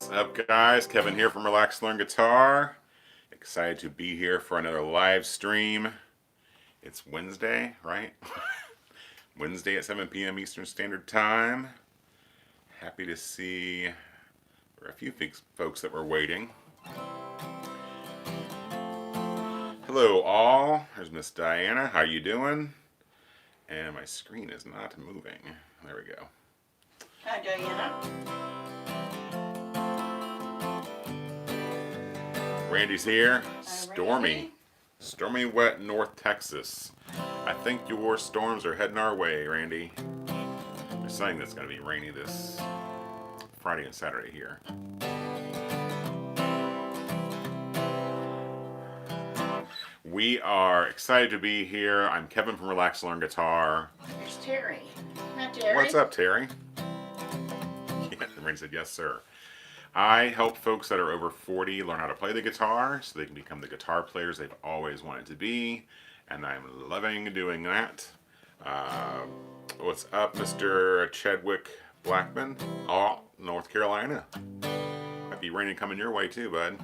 What's up, guys? Kevin here from Relax Learn Guitar. Excited to be here for another live stream. It's Wednesday, right? Wednesday at 7 p.m. Eastern Standard Time. Happy to see there are a few folks that were waiting. Hello, all. There's Miss Diana. How you doing? And my screen is not moving. There we go. Hi, Diana. Randy's here. Hi, Stormy. Randy. Stormy wet North Texas. I think your storms are heading our way, Randy. They're saying it's going to be rainy this Friday and Saturday here. We are excited to be here. I'm Kevin from Relax Learn Guitar. There's Terry. Hi, Terry. What's up, Terry? Yeah, Randy said, yes, sir. I help folks that are over 40 learn how to play the guitar so they can become the guitar players they've always wanted to be, and I'm loving doing that. What's up, Mr. Chadwick Blackman? Oh, North Carolina. Might be raining coming your way too, bud.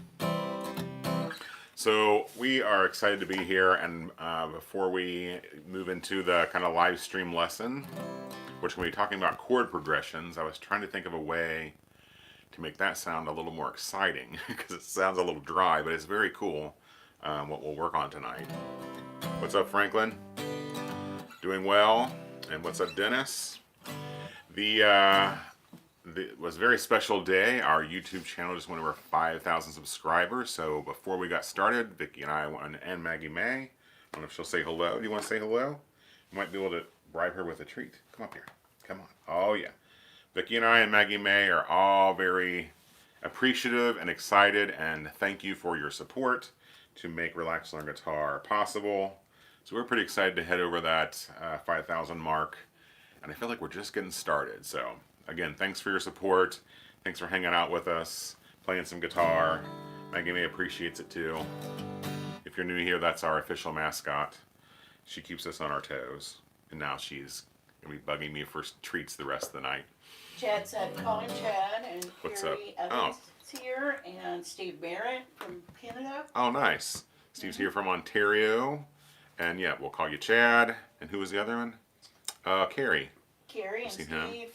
So we are excited to be here, and before we move into the kind of live stream lesson, which we're going to be talking about chord progressions, I was trying to think of a way to make that sound a little more exciting because it sounds a little dry, but it's very cool what we'll work on tonight. What's up, Franklin? Doing well. And what's up, Dennis? It was a very special day. Our YouTube channel just went over 5,000 subscribers. So before we got started, Vicki and I and Maggie May, I don't know if she'll say hello. Do you want to say hello? You might be able to bribe her with a treat. Come up here. Come on. Oh, yeah. Vicki and I and Maggie May are all very appreciative and excited, and thank you for your support to make Relax Learn Guitar possible. So we're pretty excited to head over that 5,000 mark, and I feel like we're just getting started. So again, thanks for your support. Thanks for hanging out with us, playing some guitar. Maggie May appreciates it too. If you're new here, that's our official mascot. She keeps us on our toes, and now she's going to be bugging me for treats the rest of the night. Chad said, call him Chad, and What's Carrie up? Evans is here, and Steve Barrett from Canada. Oh, nice. Steve's here from Ontario. And yeah, we'll call you Chad. And who was the other one? Carrie. Carrie and Seen Steve him.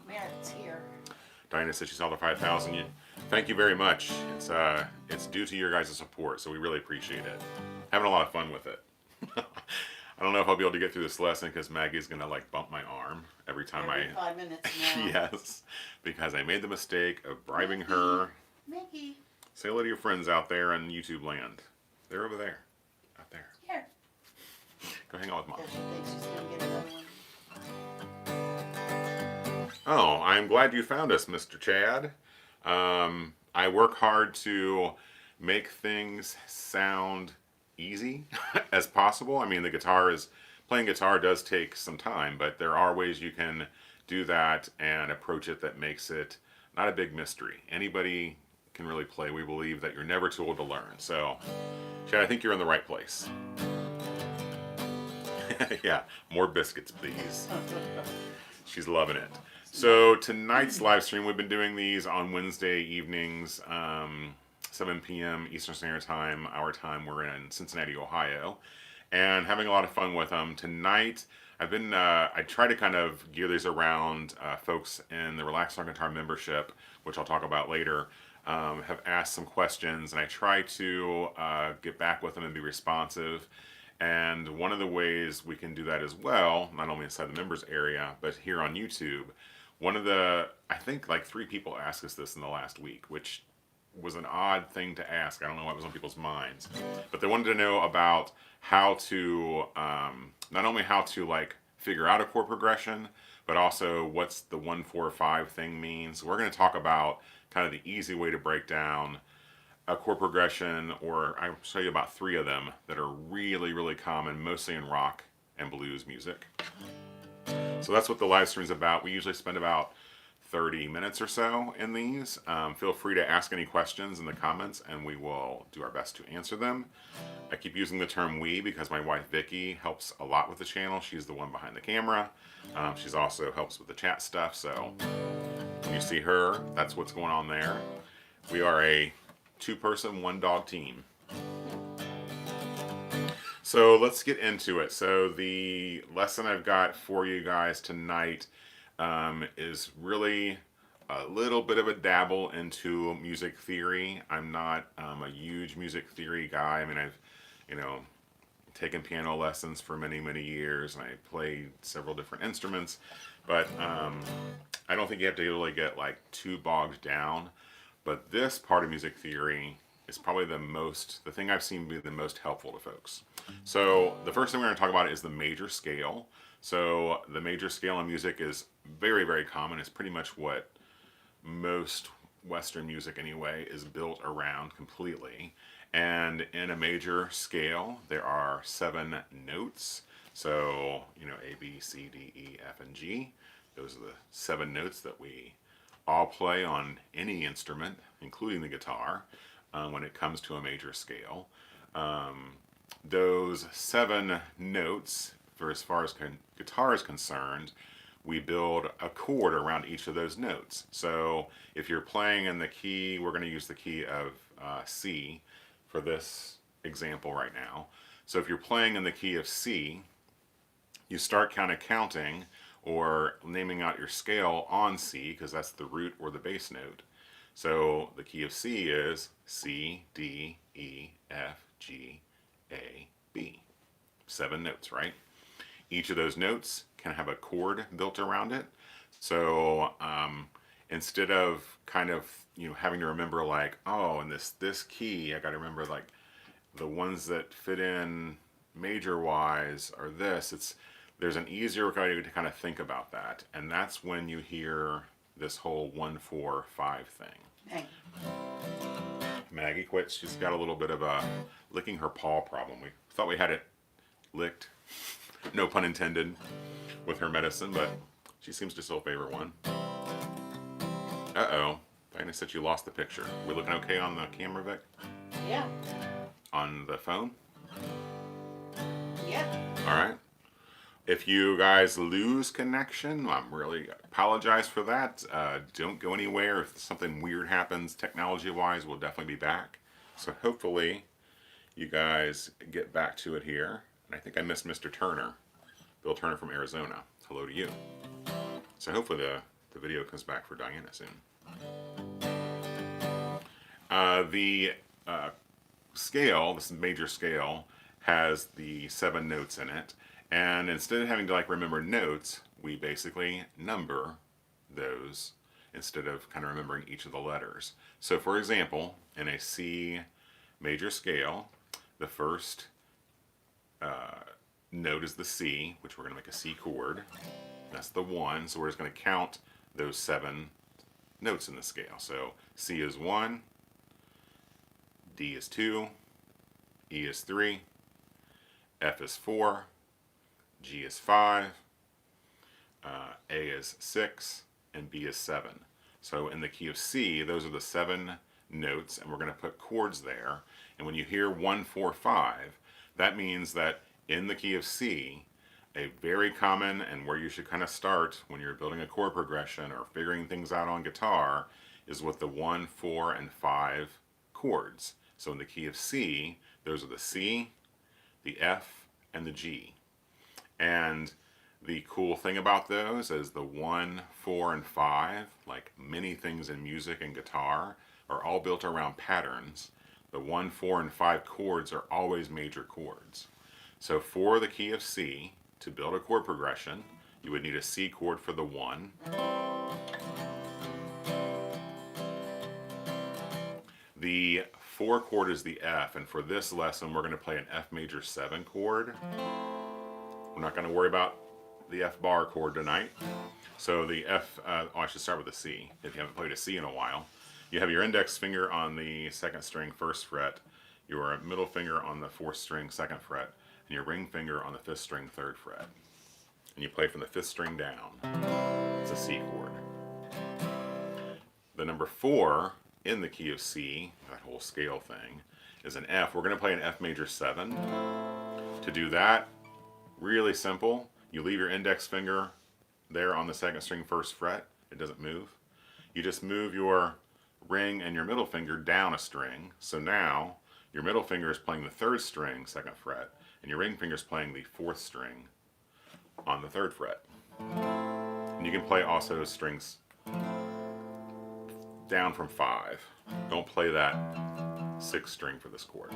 Barrett's here. Diana said she saw the 5,000. Thank you very much. It's due to your guys' support, so we really appreciate it. Having a lot of fun with it. I don't know if I'll be able to get through this lesson because Maggie's going to like bump my arm every time Every 5 minutes now. Yes, because I made the mistake of bribing her. Maggie. Say hello to your friends out there in YouTube land. They're over there. Out there. Here. Go hang out with Mom. Because she thinks she's going to get another one. Oh, I'm glad you found us, Mr. Chad. I work hard to make things sound easy as possible. I mean, playing guitar does take some time, but there are ways you can do that and approach it that makes it not a big mystery. Anybody can really play. We believe that you're never too old to learn. So, Chad, I think you're in the right place. Yeah, more biscuits, please. She's loving it. So tonight's live stream, we've been doing these on Wednesday evenings, 7 p.m. Eastern Standard Time, our time. We're in Cincinnati, Ohio, and having a lot of fun with them. Tonight, I try to kind of gear these around folks in the Relax Learn Guitar membership, which I'll talk about later, have asked some questions, and I try to get back with them and be responsive. And one of the ways we can do that as well, not only inside the members area, but here on YouTube, I think like 3 people asked us this in the last week, which was an odd thing to ask. I don't know what was on people's minds, but they wanted to know about how to, not only how to like figure out a chord progression, but also what's the 1-4-5 thing means. So we're going to talk about kind of the easy way to break down a chord progression, or I'll show you about 3 of them that are really, really common, mostly in rock and blues music. So that's what the live stream is about. We usually spend about 30 minutes or so in these. Feel free to ask any questions in the comments and we will do our best to answer them. I keep using the term we because my wife Vicki helps a lot with the channel. She's the one behind the camera. She's also helps with the chat stuff, so when you see her, that's what's going on there. We are a 2-person, 1-dog team. So let's get into it. So the lesson I've got for you guys tonight is really a little bit of a dabble into music theory. I'm not a huge music theory guy. I mean, I've, you know, taken piano lessons for many, many years, and I played several different instruments, but I don't think you have to really get like too bogged down. But this part of music theory is probably the thing I've seen be the most helpful to folks. So the first thing we're going to talk about is the major scale. So the major scale in music is very, very common. It's pretty much what most Western music anyway is built around completely. And in a major scale, there are 7 notes. So, you know, A, B, C, D, E, F, and G. Those are the 7 notes that we all play on any instrument, including the guitar, when it comes to a major scale. Those 7 notes, for as far as guitar is concerned, we build a chord around each of those notes. So if you're playing in the key, we're going to use the key of C for this example right now. So if you're playing in the key of C, you start kind of counting or naming out your scale on C, because that's the root or the bass note. So the key of C is C, D, E, F, G, A, B. 7 notes, right? Each of those notes can have a chord built around it. So instead of kind of, you know, having to remember like, oh, in this key, I got to remember like the ones that fit in major wise are this. There's an easier way to kind of think about that, and that's when you hear this whole 1-4-5 thing. Maggie quit. She's got a little bit of a licking her paw problem. We thought we had it licked, no pun intended, with her medicine, but she seems to still favor one. Uh-oh. Diana said you lost the picture. We looking okay on the camera, Vic? Yeah. On the phone? Yeah. All right. If you guys lose connection, I'm really apologize for that. Don't go anywhere. If something weird happens technology-wise, we'll definitely be back. So hopefully you guys get back to it here. And I think I missed Mr. Turner, Bill Turner from Arizona. Hello to you. So hopefully the video comes back for Diana soon. The scale, this major scale, has the 7 notes in it. And instead of having to like remember notes, we basically number those instead of kind of remembering each of the letters. So for example, in a C major scale, the first note is the C, which we're going to make a C chord. That's the 1, so we're just going to count those 7 notes in the scale. So C is 1, D is 2, E is 3, F is 4, G is 5, A is 6, and B is 7. So in the key of C, those are the 7 notes, and we're going to put chords there. And when you hear 1, 4, 5, that means that in the key of C, a very common, and where you should kind of start when you're building a chord progression or figuring things out on guitar, is with the 1, 4, and 5 chords. So in the key of C, those are the C, the F, and the G. And the cool thing about those is the 1, 4, and 5, like many things in music and guitar, are all built around patterns. The 1, 4, and 5 chords are always major chords. So for the key of C, to build a chord progression, you would need a C chord for the 1. The 4 chord is the F, and for this lesson we're going to play an F major 7 chord. We're not going to worry about the F bar chord tonight. So the F, I should start with the C, if you haven't played a C in a while. You have your index finger on the 2nd string 1st fret, your middle finger on the 4th string 2nd fret, and your ring finger on the 5th string 3rd fret. And you play from the 5th string down. It's a C chord. The number 4 in the key of C, that whole scale thing, is an F. We're going to play an F major 7. To do that, really simple. You leave your index finger there on the 2nd string 1st fret. It doesn't move. You just move your ring and your middle finger down a string. So now your middle finger is playing the 3rd string, 2nd fret, and your ring finger is playing the 4th string on the 3rd fret. And you can play also strings down from 5. Don't play that 6th string for this chord.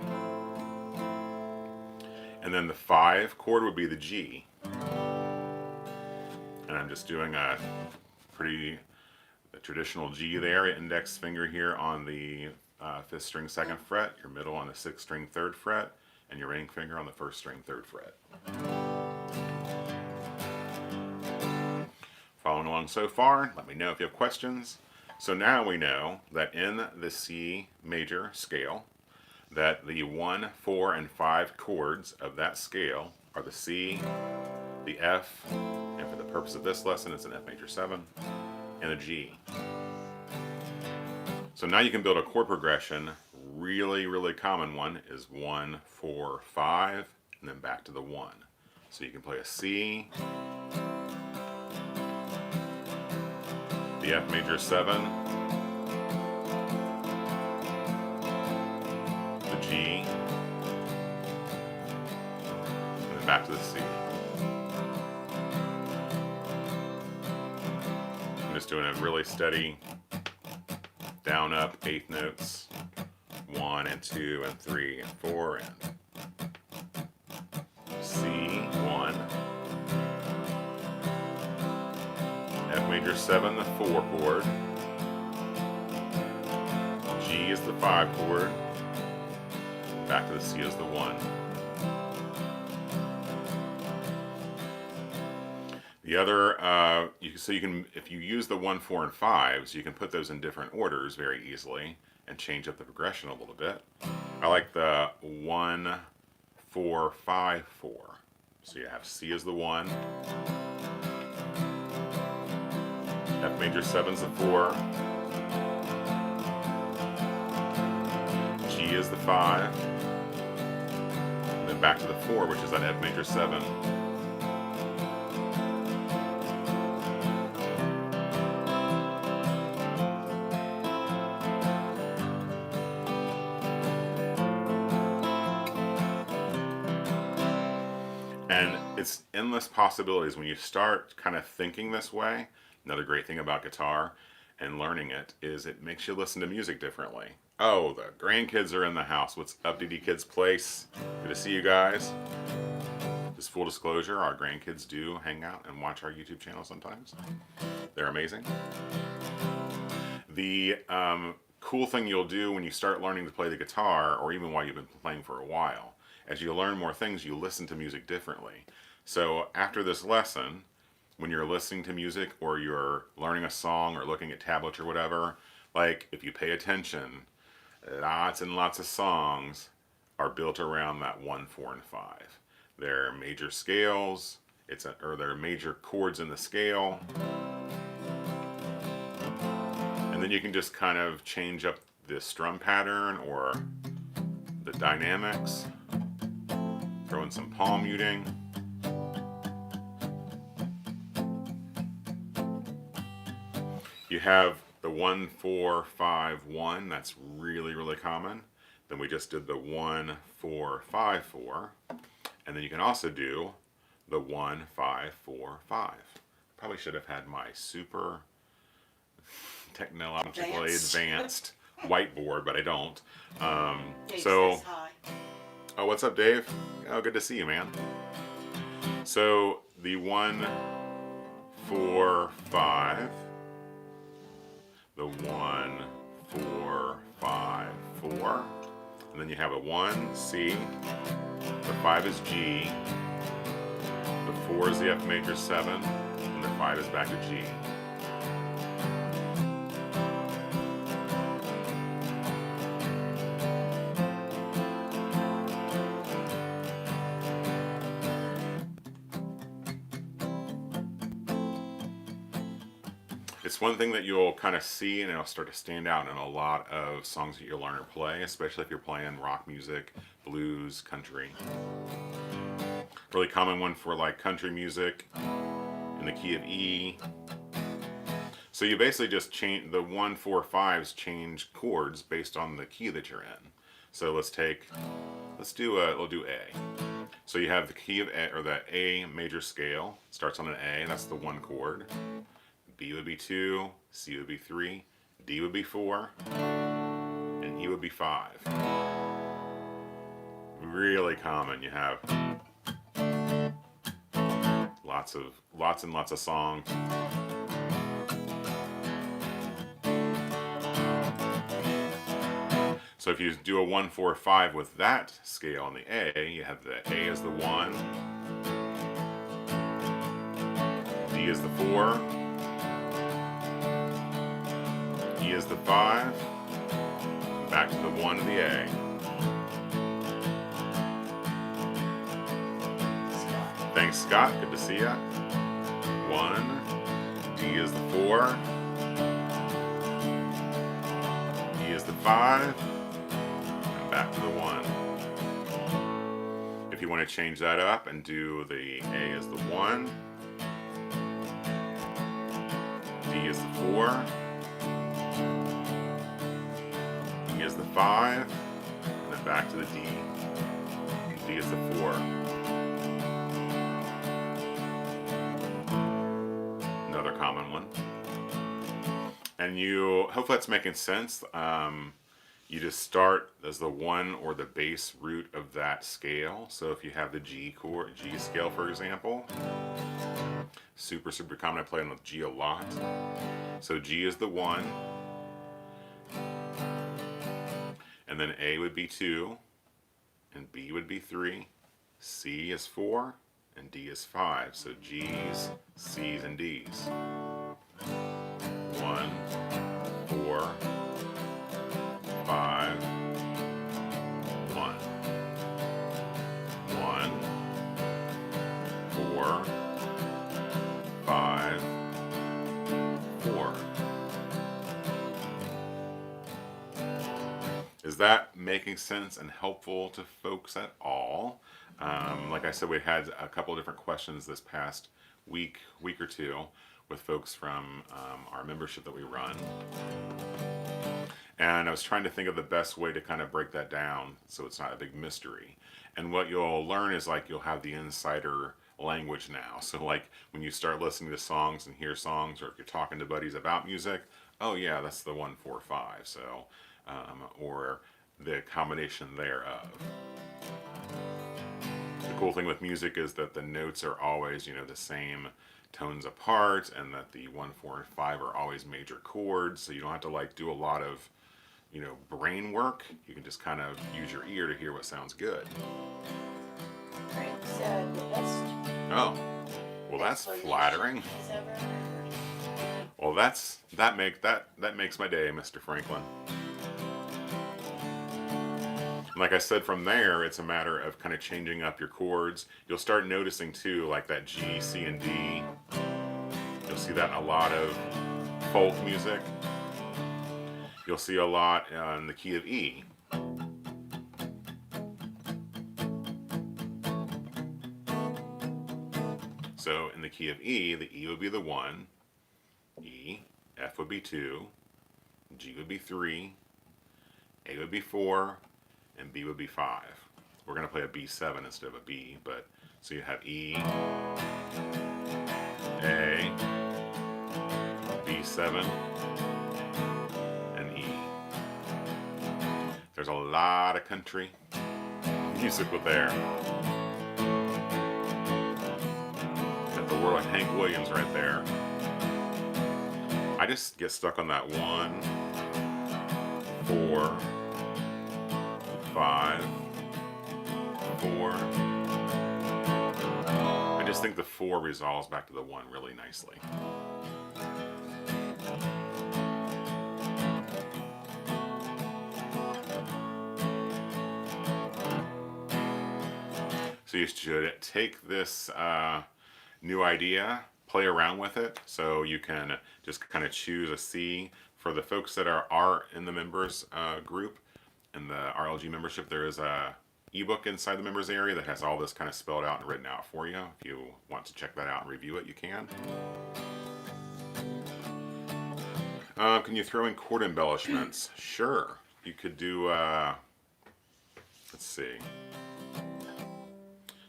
And then the 5 chord would be the G. And I'm just doing a pretty traditional G there, index finger here on the 5th string 2nd fret, your middle on the 6th string 3rd fret, and your ring finger on the 1st string 3rd fret. Following along so far, let me know if you have questions. So now we know that in the C major scale, that the 1, 4, and 5 chords of that scale are the C, the F, and for the purpose of this lesson, it's an F major 7, and a G. So now you can build a chord progression. Really common one is 1, 4, 5, and then back to the 1. So you can play a C, the F major 7, the G, and then back to the C. I'm just doing a really steady down up 8th notes, 1 and 2 and 3 and 4 and C, 1, F major 7, the 4 chord, G is the 5 chord, back to the C is the 1. The other, so you can, if you use the 1, 4, and 5s, you can put those in different orders very easily and change up the progression a little bit. I like the 1, 4, 5, 4. So you have C as the 1, F major 7's the 4, G is the 5, and then back to the 4, which is that F major 7. And it's endless possibilities when you start kind of thinking this way. Another great thing about guitar and learning it is it makes you listen to music differently. Oh, the grandkids are in the house. What's up, DD Kids Place? Good to see you guys. Just full disclosure, our grandkids do hang out and watch our YouTube channel sometimes. They're amazing. The cool thing you'll do when you start learning to play the guitar, or even while you've been playing for a while, as you learn more things, you listen to music differently. So after this lesson, when you're listening to music or you're learning a song or looking at tablets or whatever, like if you pay attention, lots and lots of songs are built around that 1, 4, and 5. They're major scales, or they're major chords in the scale. And then you can just kind of change up the strum pattern or the dynamics. Throw in some palm muting. You have the 1, 4, 5, 1. That's really common. Then we just did the 1, 4, 5, 4. And then you can also do the 1, 5, 4, 5. Probably should have had my super technologically advanced whiteboard, but I don't. Dave So, says hi. oh, what's up, Dave? Oh, good to see you, man. So the 1, 4, 5. The 1, 4, 5, 4. And then you have a 1, C. The 5 is G. The 4 is the F major 7. And the 5 is back to G. It's one thing that you'll kind of see and it'll start to stand out in a lot of songs that you'll learn or play, especially if you're playing rock music, blues, country. Really common one for like country music in the key of E. So you basically just change the 1, 4, 5s change chords based on the key that you're in. So we'll do A. So you have the key of A, or the A major scale, starts on an A, that's the 1 chord. B would be 2, C would be 3, D would be 4, and E would be 5. Really common. You have lots and lots of songs. So if you do a 1, 4, 5 with that scale on the A, you have the A is the 1, D is the 4, E is the 5, back to the 1 and the A. Thanks, Scott. Good to see ya. 1, D is the 4, E is the 5, and back to the 1. If you want to change that up and do the A as the 1, D is the 4, E is the 5, and then back to the D. D is the 4. Another common one. And hopefully that's making sense. You just start as the 1 or the base root of that scale. So if you have the G scale, for example, super common. I play on the G a lot. So G is the 1, and then A would be 2, and B would be 3, C is 4, and D is 5. So G's, C's, and D's. 1, 4, 5, 1, 1, 4, 5, 4. Is that making sense and helpful to folks at all? Like I said, we had a couple of different questions this past week or two with folks from our membership that we run. And I was trying to think of the best way to kind of break that down so it's not a big mystery. And what you'll learn is like you'll have the insider language now. So like when you start listening to songs and hear songs, or if you're talking to buddies about music, oh yeah, that's the 1, 4, 5. So, or the combination thereof. The cool thing with music is that the notes are always, the same tones apart, and that the 1, 4, and 5 are always major chords. So you don't have to like do a lot of, brain work. You can just kind of use your ear to hear what sounds good. Frank said the best. Oh, well, that's flattering. He's ever heard. Well, that makes my day, Mr. Franklin. And like I said, from there, it's a matter of kind of changing up your chords. You'll start noticing too, like that G, C, and D. You'll see that in a lot of folk music. You'll see a lot in the key of E. So in the key of E, the E would be the 1, E, F would be 2, G would be 3, A would be 4, and B would be 5. We're going to play a B7 instead of a B, but so you have E, A, B7, and E. There's a lot of country music with there. Got the world of Hank Williams right there. I just get stuck on that 1, 4, 5, 4. I just think the 4 resolves back to the 1 really nicely. So you should take this new idea, play around with it, so you can just kind of choose a C. For the folks that are in the members group, in the RLG membership, there is a ebook inside the members area that has all this kind of spelled out and written out for you. If you want to check that out and review it, you can. Can you throw in chord embellishments? Sure. You could do, let's see.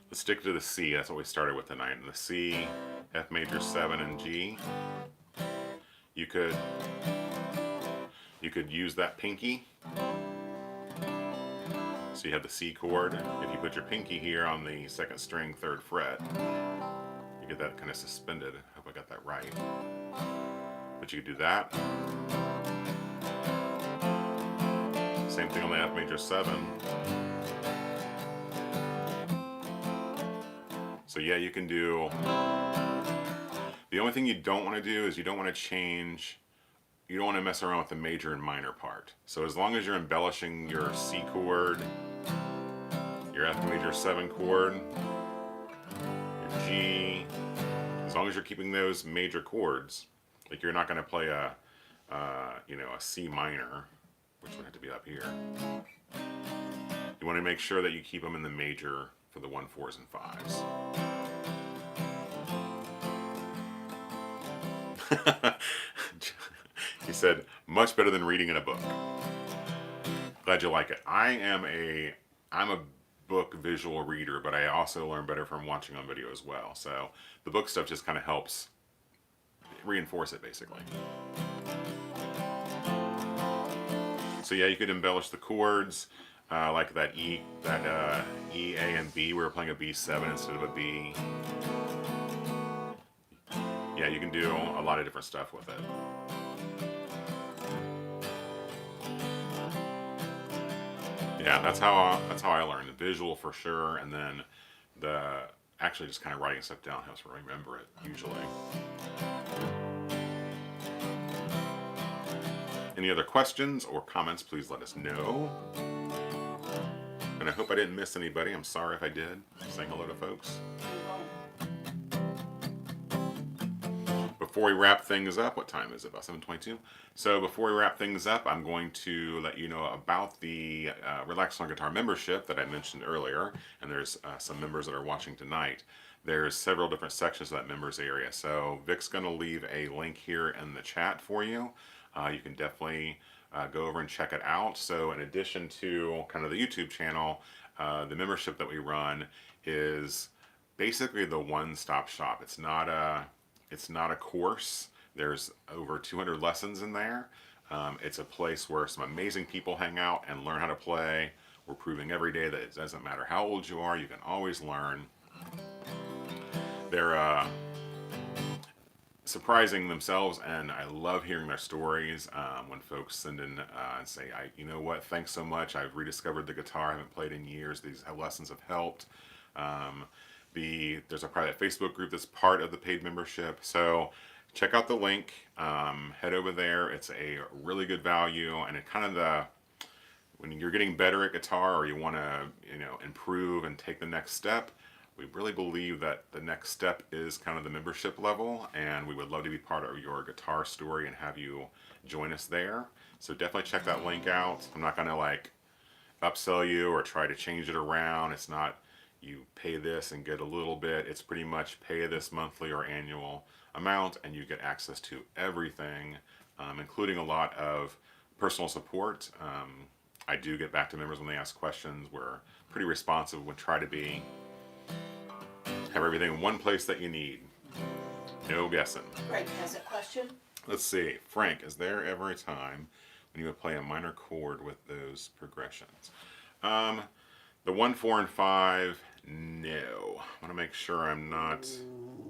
Let's stick to the C. That's what we started with tonight. And the C, F major 7, and G. You could use that pinky. So you have the C chord. If you put your pinky here on the 2nd string, 3rd fret, you get that kind of suspended. I hope I got that right. But you could do that. Same thing on the F major 7. So yeah, you can do... The only thing you don't want to do is you don't want to change... You don't want to mess around with the major and minor part. So as long as you're embellishing your C chord, your F major 7 chord, your G, as long as you're keeping those major chords, like you're not going to play a C minor, which would have to be up here. You want to make sure that you keep them in the major for the 1, 4s, and 5s. He said, much better than reading in a book. Glad you like it. I'm a book visual reader, but I also learn better from watching on video as well. So the book stuff just kind of helps reinforce it, basically. So yeah, you could embellish the chords, like that E, A, and B. We were playing a B7 instead of a B. Yeah, you can do a lot of different stuff with it. Yeah, that's how I learned. The visual for sure, and then the actually just kind of writing stuff down helps me remember it usually. Any other questions or comments, please let us know. And I hope I didn't miss anybody. I'm sorry if I did. Saying hello to folks. Before we wrap things up, what time is it? About 7:22. So before we wrap things up, I'm going to let you know about the Relax on Guitar membership that I mentioned earlier. And there's some members that are watching tonight. There's several different sections of that members area. So Vic's going to leave a link here in the chat for you. You can definitely go over and check it out. So in addition to kind of the YouTube channel, the membership that we run is basically the one-stop shop. It's not a course. There's over 200 lessons in there. It's a place where some amazing people hang out and learn how to play. We're proving every day that it doesn't matter how old you are, you can always learn. They're surprising themselves, and I love hearing their stories when folks send in and say, you know what, thanks so much, I've rediscovered the guitar, I haven't played in years, these lessons have helped. There's a private Facebook group that's part of the paid membership, so check out the link, head over there. It's a really good value, and it kind of when you're getting better at guitar or you want to improve and take the next step, we really believe that the next step is kind of the membership level, and we would love to be part of your guitar story and have you join us there. So definitely check that link out. I'm not going to like upsell you or try to change it around. It's not you pay this and get a little bit. It's pretty much pay this monthly or annual amount and you get access to everything, including a lot of personal support. I do get back to members when they ask questions. We're pretty responsive. We try to be. Have everything in one place that you need. No guessing. Frank has a question. Let's see. Frank, is there ever a time when you would play a minor chord with those progressions? The 1, 4, and 5, no. I want to make sure I'm not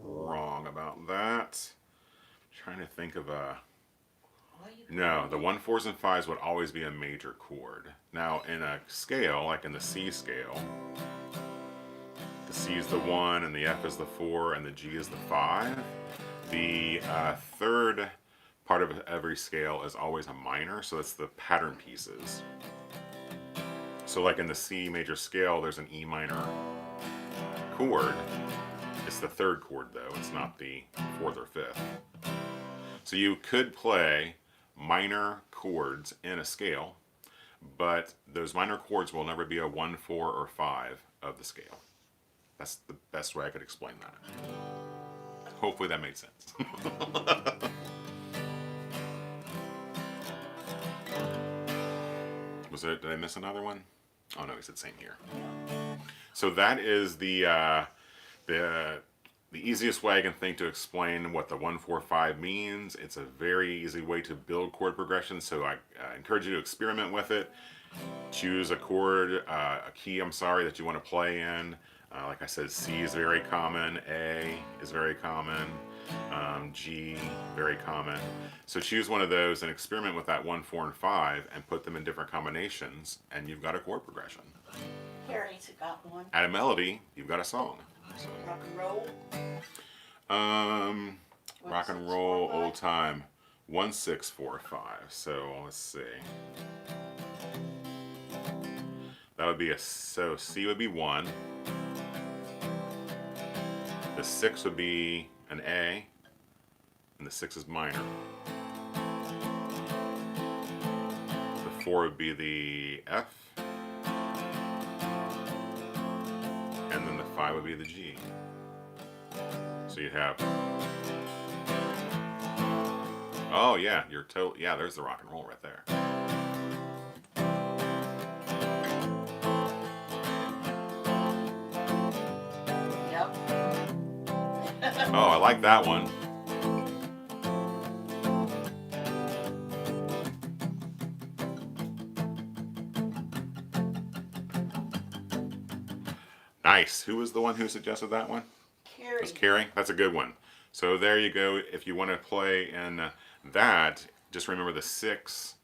wrong about that. I'm trying to think of a... No, the 1, 4s, and 5s would always be a major chord. Now, in a scale, like in the C scale, the C is the 1, and the F is the 4, and the G is the 5. The third part of every scale is always a minor, so it's the pattern pieces. So like in the C major scale, there's an E minor chord. It's the third chord though, it's not the 4th or 5th. So you could play minor chords in a scale, but those minor chords will never be a 1, 4, or 5 of the scale. That's the best way I could explain that. Hopefully that made sense. Was it? Did I miss another one? Oh no, he said same here. So that is the easiest way I can think to explain what the 1-4-5 means. It's a very easy way to build chord progressions. So I encourage you to experiment with it. Choose a chord, a key, that you want to play in. Like I said, C is very common, A is very common, G, very common. So choose one of those and experiment with that 1, 4, and 5 and put them in different combinations, and you've got a chord progression. Harry's got one. Add a melody, you've got a song. So, Rock and roll. rock and roll, old time, 1, 6, 4, 5. So let's see. That would be so C would be 1. The 6 would be an A, and the 6 is minor. The 4 would be the F, and then the 5 would be the G. So you'd have, oh yeah, yeah, there's the rock and roll right there. Oh, I like that one. Nice. Who was the one who suggested that one? Carrie. That's Carrie. That's a good one. So there you go. If you want to play in that, just remember the 6.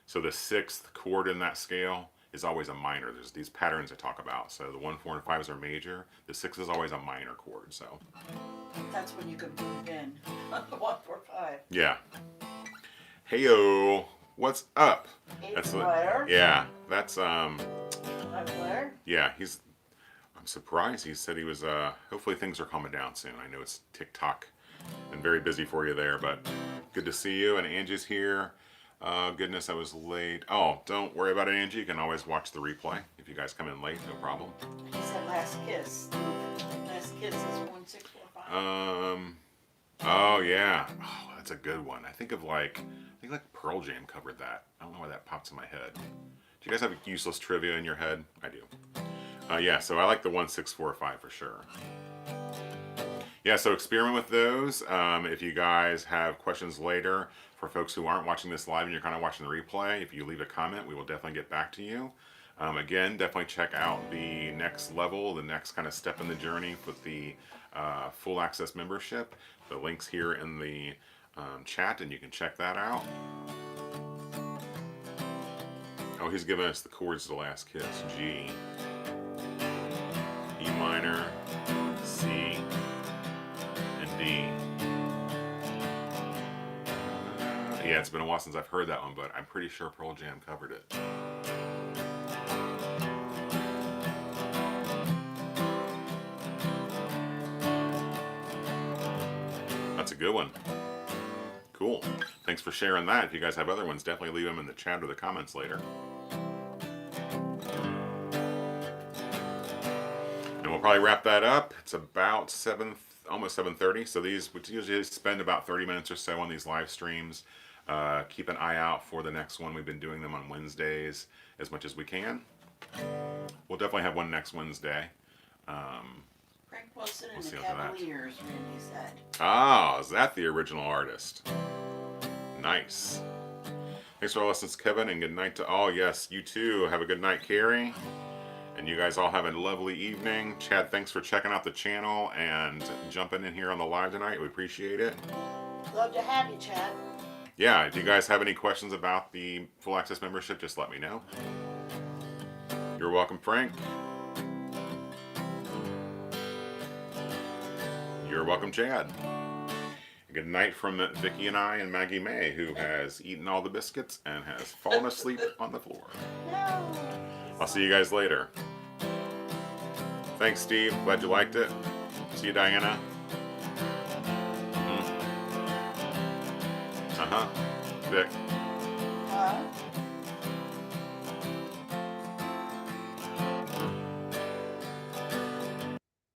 So the 6th chord in that scale is always a minor. There's these patterns I talk about. So the 1, 4, and 5s are major. The 6 is always a minor chord. So that's when you can move in. 1, 4, 5. Yeah. Heyo, what's up? That's Blair. Yeah, that's Hi Blair. Yeah, I'm surprised. He said he was. Hopefully things are calming down soon. I know it's TikTok and very busy for you there, but good to see you. And Angie's here. Goodness, I was late. Oh, don't worry about it, Angie. You can always watch the replay if you guys come in late. No problem. He said Last Kiss. Last Kiss is 1, 6, 4, 5. Oh yeah. Oh, that's a good one. I think Pearl Jam covered that. I don't know why that pops in my head. Do you guys have useless trivia in your head? I do. Yeah, so I like the 1, 6, 4, 5 for sure. Yeah, so experiment with those. If you guys have questions later, for folks who aren't watching this live and you're kind of watching the replay, if you leave a comment, we will definitely get back to you. Again, definitely check out the next level, the next kind of step in the journey with the full access membership. The link's here in the chat, and you can check that out. Oh, he's giving us the chords to the Last Kiss. G, E minor, C, and D. Yeah, it's been a while since I've heard that one, but I'm pretty sure Pearl Jam covered it. That's a good one. Cool. Thanks for sharing that. If you guys have other ones, definitely leave them in the chat or the comments later. And we'll probably wrap that up. It's about almost 7:30. So we usually spend about 30 minutes or so on these live streams. Keep an eye out for the next one. We've been doing them on Wednesdays as much as we can. We'll definitely have one next Wednesday. Frank Wilson and We'll the see after that. Cavaliers, Randy said. Ah, is that the original artist? Nice. Thanks for all lessons, Kevin, and good night to all. Yes, you too. Have a good night, Carrie. And you guys all have a lovely evening. Chad, thanks for checking out the channel and jumping in here on the live tonight. We appreciate it. Love to have you, Chad. Yeah, if you guys have any questions about the full access membership, just let me know. You're welcome, Frank. You're welcome, Chad. Good night from Vicky and I and Maggie May, who has eaten all the biscuits and has fallen asleep on the floor. No. I'll see you guys later. Thanks, Steve. Glad you liked it. See you, Diana. Uh-huh. Vic.